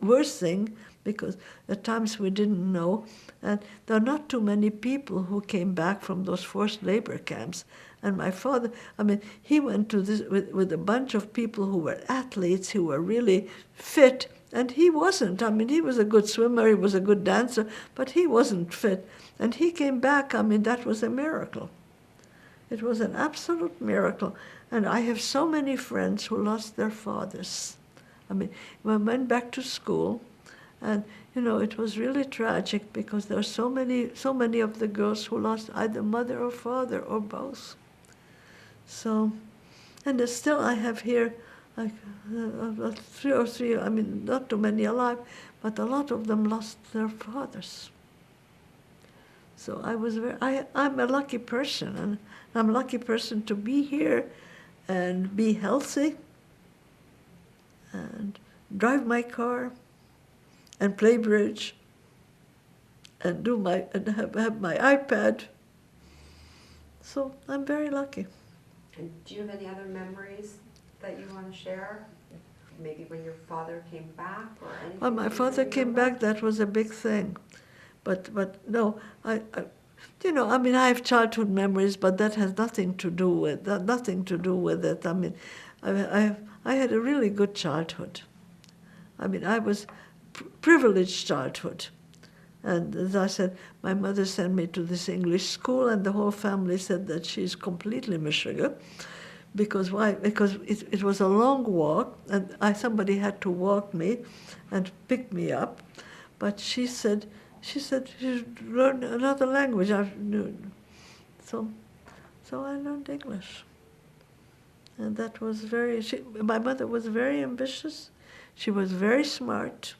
worst thing, because at times we didn't know. And there are not too many people who came back from those forced labor camps. And my father, I mean, he went to this with a bunch of people who were athletes, who were really fit, and he wasn't. I mean, he was a good swimmer, he was a good dancer, but he wasn't fit. And he came back. I mean, that was a miracle. It was an absolute miracle. And I have so many friends who lost their fathers. I mean, we went back to school, and you know, it was really tragic because there were so many of the girls who lost either mother or father or both. So, and still I have here like 3 or 3, I mean, not too many alive, but a lot of them lost their fathers. So I'm a lucky person, and I'm a lucky person to be here and be healthy and drive my car and play bridge and have my iPad. So I'm very lucky. And do you have any other memories that you want to share? Maybe when your father came back or anything? When my father came back, that was a big thing. But no, you know, I mean, I have childhood memories, but that has nothing to do with it. I mean, I had a really good childhood. I mean, I was privileged childhood. And as I said, my mother sent me to this English school, and the whole family said that she's completely miserable. Because why? Because it was a long walk, and somebody had to walk me and pick me up. But she said she should learn another language. So I learned English. And that was my mother was very ambitious. She was very smart.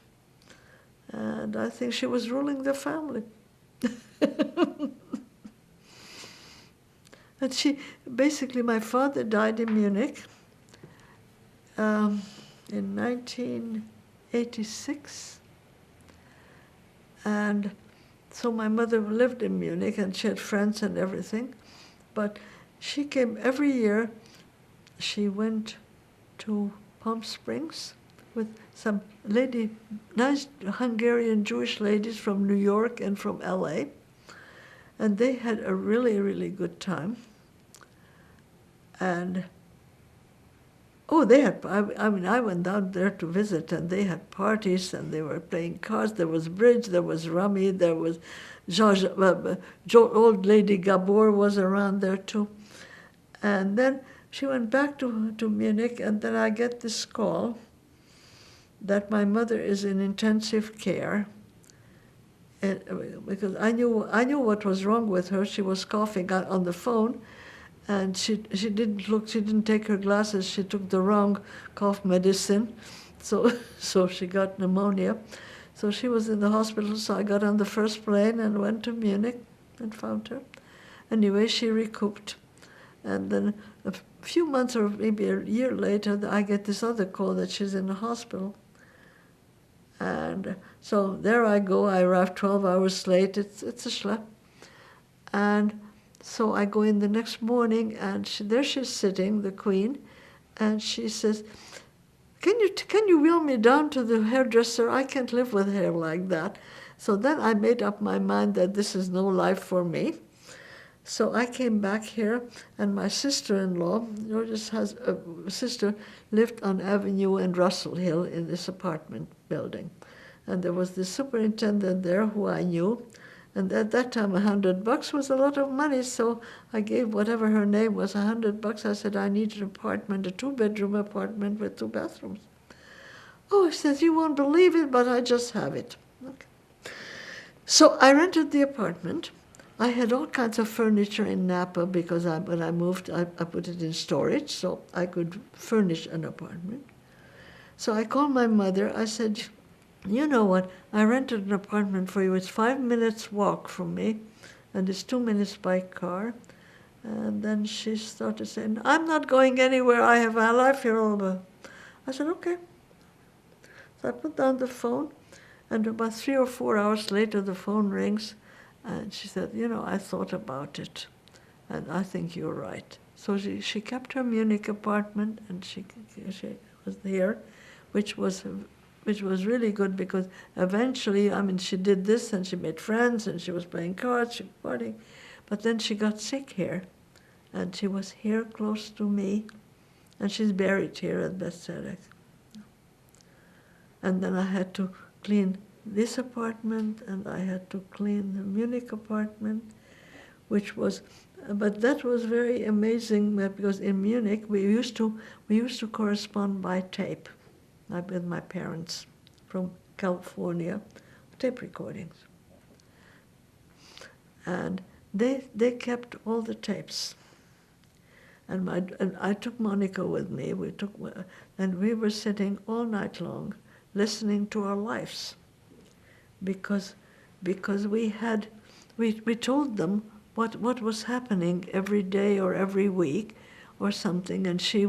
And I think she was ruling the family. And basically, my father died in Munich in 1986. And so my mother lived in Munich, and she had friends and everything. But she came every year. She went to Palm Springs with some nice Hungarian Jewish ladies from New York and from LA. And they had a really, really good time. And, I went down there to visit, and they had parties, and they were playing cards. There was bridge, there was rummy, there was old lady Gabor was around there too. And then she went back to Munich, and then I get this call that my mother is in intensive care. And, because I knew what was wrong with her. She was coughing on the phone, and she didn't take her glasses. She took the wrong cough medicine, so she got pneumonia. So she was in the hospital, so I got on the first plane and went to Munich and found her. Anyway, she recouped. And then a few months or maybe a year later, I get this other call that she's in the hospital. And so there I go. I arrived 12 hours late. It's a schlep. And so I go in the next morning, and there she's sitting, the queen, and she says, can you wheel me down to the hairdresser? I can't live with hair like that. So then I made up my mind that this is no life for me. So I came back here, and my sister-in-law, Georgine has a sister, lived on Avenue and Russell Hill in this apartment building. And there was the superintendent there who I knew. And at that time, $100 was a lot of money, so I gave whatever her name was $100. I said, I need an apartment, a 2-bedroom apartment with 2 bathrooms. Oh, she says, you won't believe it, but I just have it. Okay. So I rented the apartment. I had all kinds of furniture in Napa because when I moved, I put it in storage so I could furnish an apartment. So I called my mother. I said, you know what, I rented an apartment for you. It's 5 minutes walk from me, and it's 2 minutes by car. And then she started saying, I'm not going anywhere. I have my life here over. I said, okay. So I put down the phone, and about 3 or 4 hours later, the phone rings, and she said, you know, I thought about it, and I think you're right. So she kept her Munich apartment, and she was here, which was really good, because eventually, I mean, she did this, and she made friends, and she was playing cards, she was partying, but then she got sick here, and she was here close to me, and she's buried here at Beszterek. And then I had to clean this apartment, and I had to clean the Munich apartment, which was, but that was very amazing, because in Munich we used to correspond by tape, with my parents from California, tape recordings, and they kept all the tapes. And I took Monica with me. And we were sitting all night long, listening to our lives, because we told them what was happening every day or every week or something, and she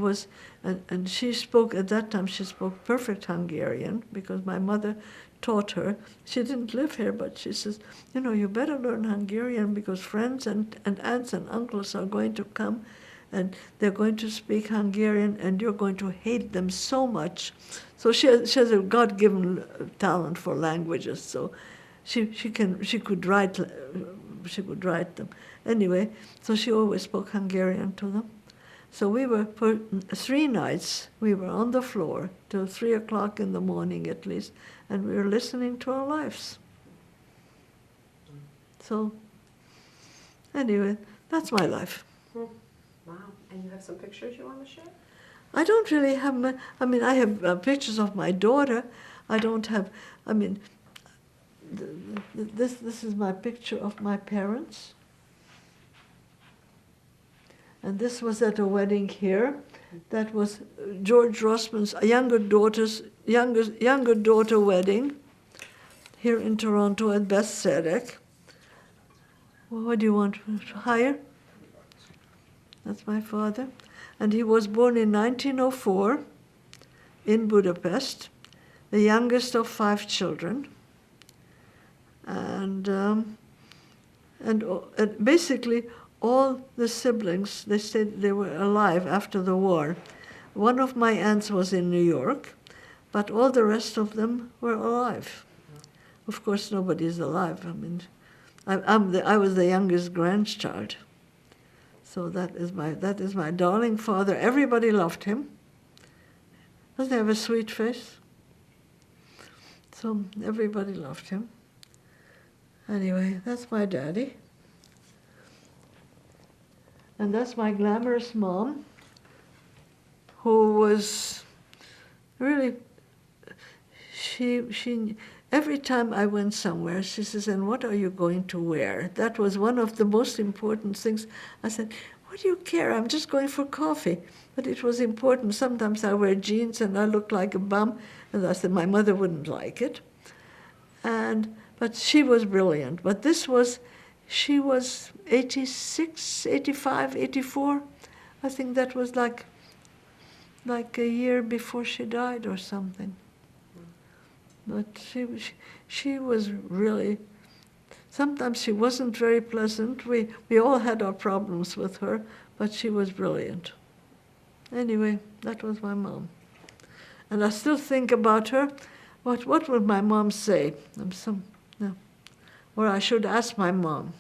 spoke, at that time she spoke perfect Hungarian, because my mother taught her. She didn't live here, but she says, you know, you better learn Hungarian, because friends and aunts and uncles are going to come, and they're going to speak Hungarian, and you're going to hate them so much. So she has a God-given talent for languages. So she could write them. Anyway, so she always spoke Hungarian to them. So we were, for 3 nights, we were on the floor till 3 o'clock in the morning at least, and we were listening to our lives. So anyway, that's my life. Wow. And you have some pictures you want to share? I don't really have, I have pictures of my daughter. I don't have, this is my picture of my parents. And this was at a wedding here. That was George Rosman's younger daughter wedding here in Toronto at Beszterek. Well, what do you want? Higher? That's my father. And he was born in 1904 in Budapest, the youngest of 5 children. And basically all the siblings, they said they were alive after the war. One of my aunts was in New York, but all the rest of them were alive. Of course, nobody's alive. I was the youngest grandchild. So that is my darling father. Everybody loved him. Doesn't he have a sweet face? So everybody loved him. Anyway, that's my daddy. And that's my glamorous mom, who was really, she every time I went somewhere, she says, and what are you going to wear? That was one of the most important things. I said, what do you care? I'm just going for coffee. But it was important. Sometimes I wear jeans and I look like a bum. And I said, my mother wouldn't like it. But she was brilliant. But she was 86, 85, 84. I think that was like a year before she died or something. But she was really, sometimes she wasn't very pleasant. We all had our problems with her, but she was brilliant. Anyway, that was my mom. And I still think about her. What would my mom say? Or I should ask my mom.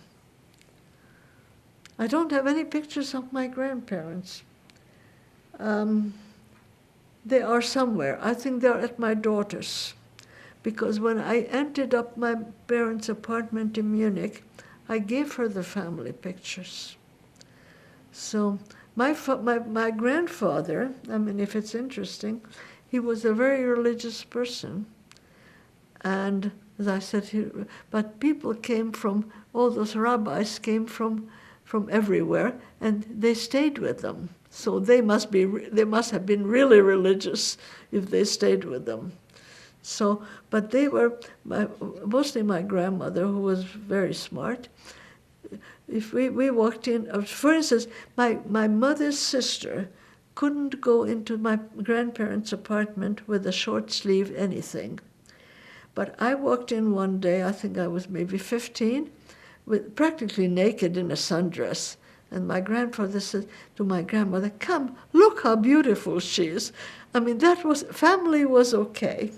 I don't have any pictures of my grandparents. They are somewhere. I think they're at my daughter's. Because when I entered up my parents' apartment in Munich, I gave her the family pictures. So my grandfather, if it's interesting, he was a very religious person. And as I said, but people came from, all those rabbis came from everywhere, and they stayed with them. So they must have been really religious if they stayed with them. So, but they were, mostly my grandmother, who was very smart. If we walked in, for instance, my mother's sister couldn't go into my grandparents' apartment with a short sleeve anything. But I walked in one day, I think I was maybe 15, with practically naked in a sundress. And my grandfather said to my grandmother, "Come, look how beautiful she is." I mean, family was okay.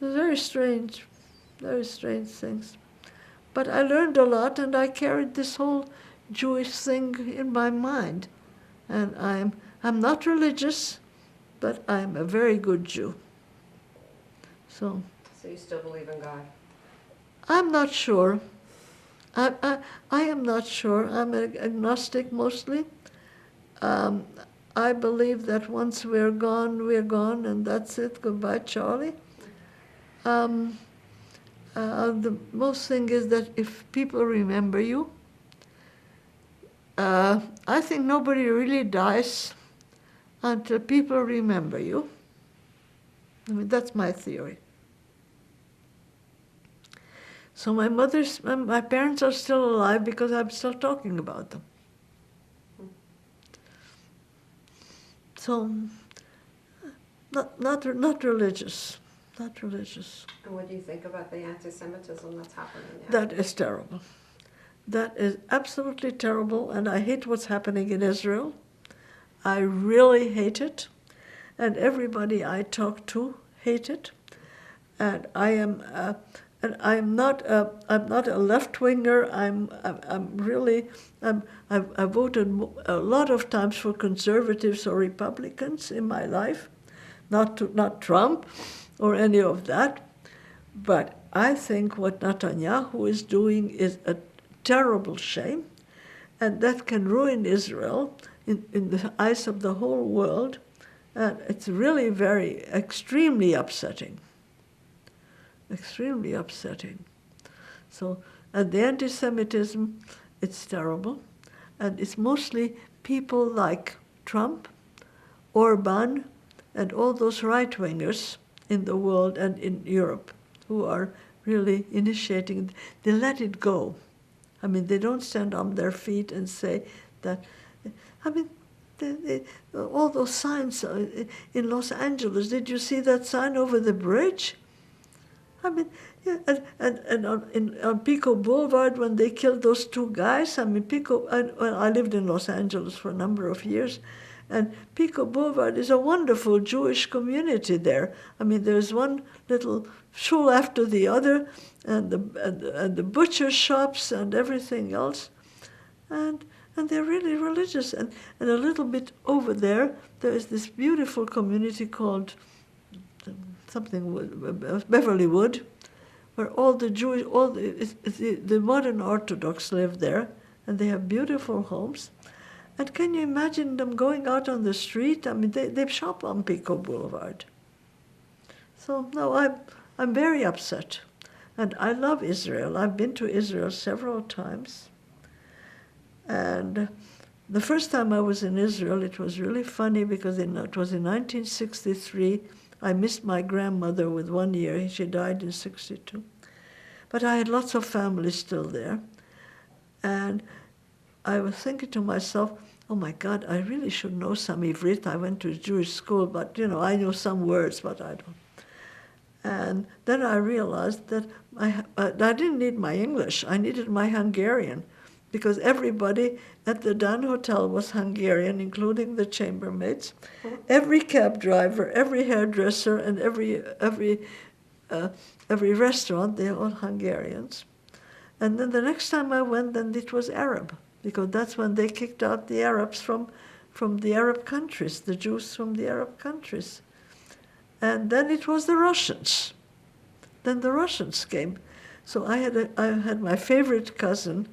It was very strange things. But I learned a lot, and I carried this whole Jewish thing in my mind. And I'm not religious, but I'm a very good Jew. So you still believe in God? I'm not sure. I am not sure. I'm agnostic mostly. I believe that once we're gone, and that's it. Goodbye, Charlie. The most thing is that if people remember you, I think nobody really dies until people remember you. I mean, that's my theory. So my parents are still alive because I'm still talking about them. So, not religious, not religious. And what do you think about the anti-Semitism that's happening now? That is terrible. That is absolutely terrible, and I hate what's happening in Israel. I really hate it, and everybody I talk to hate it. And I'm not a left-winger. I voted a lot of times for conservatives or Republicans in my life, not Trump or any of that. But I think what Netanyahu is doing is a terrible shame, and that can ruin Israel in the eyes of the whole world. And it's really extremely upsetting. Extremely upsetting. So, and the anti-Semitism, it's terrible. And it's mostly people like Trump, Orban, and all those right-wingers in the world and in Europe who are really initiating. They let it go. I mean, they don't stand on their feet and say that. I mean, all those signs in Los Angeles, did you see that sign over the bridge? I mean, yeah, and on Pico Boulevard when they killed those two guys, I mean, I lived in Los Angeles for a number of years, and Pico Boulevard is a wonderful Jewish community there. I mean, there's one little shul after the other, and the butcher shops and everything else, and they're really religious. And a little bit over there is this beautiful community called Beverly Wood, where all the Jewish, the modern Orthodox live there, and they have beautiful homes. And can you imagine them going out on the street? I mean, they shop on Pico Boulevard. So no, I'm very upset, and I love Israel. I've been to Israel several times, and the first time I was in Israel, it was really funny because it was in 1963. I missed my grandmother with 1 year. She died in 62. But I had lots of family still there. And I was thinking to myself, oh my God, I really should know some Ivrit. I went to a Jewish school, but I know some words, but I don't. And then I realized that I didn't need my English. I needed my Hungarian, because everybody at the Dan Hotel was Hungarian, including the chambermaids. Every cab driver, every hairdresser, and every restaurant, they're all Hungarians. And then the next time I went, then it was Arab, because that's when they kicked out the Arabs from the Arab countries, the Jews from the Arab countries. And then it was the Russians. Then the Russians came. So I had my favorite cousin,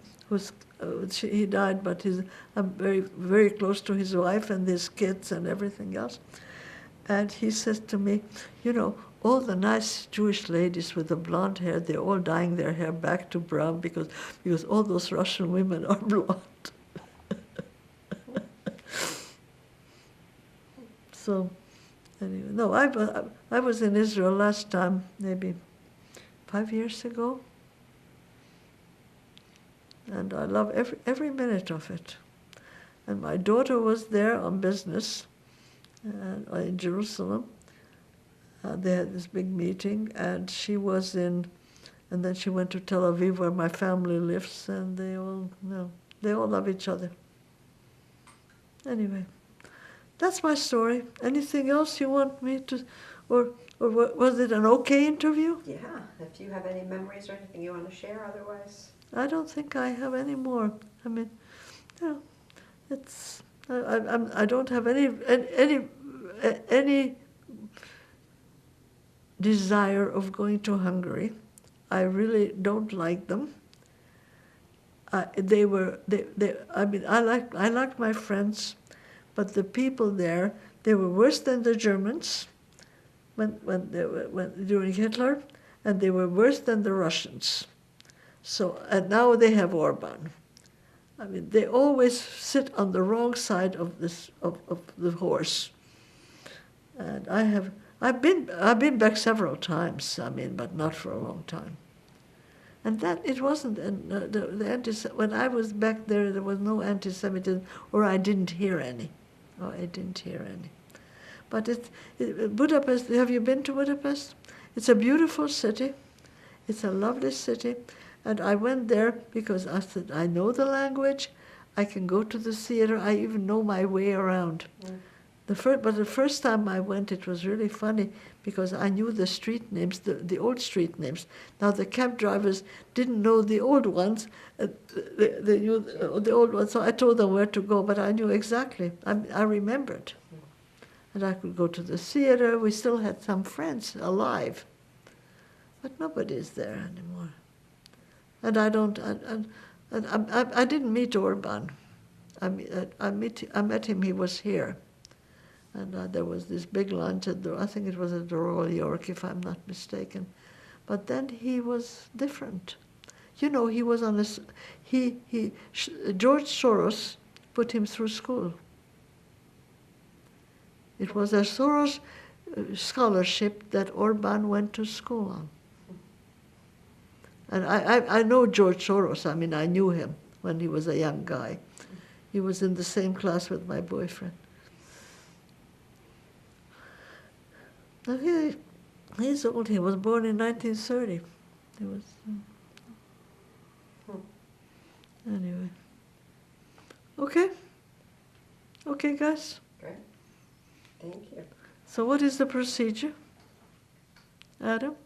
he died, but I'm very, very close to his wife and his kids and everything else. And he says to me, all the nice Jewish ladies with the blonde hair, they're all dyeing their hair back to brown because all those Russian women are blonde. So, anyway, no, I was in Israel last time, maybe 5 years ago. And I love every minute of it. And my daughter was there on business in Jerusalem. They had this big meeting, and she was in, and then she went to Tel Aviv where my family lives, and they all love each other. Anyway, that's my story. Anything else you want me to, or was it an okay interview? Yeah, if you have any memories or anything you want to share, otherwise. I don't think I have any more. I mean, it's I don't have any desire of going to Hungary. I really don't like them. I mean, I liked my friends, but the people there, they were worse than the Germans during Hitler, and they were worse than the Russians. So, and now they have Orban. I mean, they always sit on the wrong side of the horse. And I've been back several times. I mean, but not for a long time. And that it wasn't when I was back there. There was no anti-Semitism, or I didn't hear any. But Budapest. Have you been to Budapest? It's a beautiful city. It's a lovely city. And I went there because I said, I know the language, I can go to the theater, I even know my way around. Mm. But the first time I went, it was really funny because I knew the street names, the old street names. Now the cab drivers didn't know the old ones, they knew the old ones, so I told them where to go, but I knew exactly, I remembered. Mm. And I could go to the theater, we still had some friends alive, but nobody's there anymore. And I didn't meet Orban. I met him, he was here. And there was this big lunch I think it was at the Royal York, if I'm not mistaken. But then he was different. You know, he was on George Soros put him through school. It was a Soros scholarship that Orban went to school on. And I know George Soros. I mean, I knew him when he was a young guy. He was in the same class with my boyfriend. Now he's old. He was born in 1930. He was anyway. Okay, guys. Great. Thank you. So what is the procedure, Adam?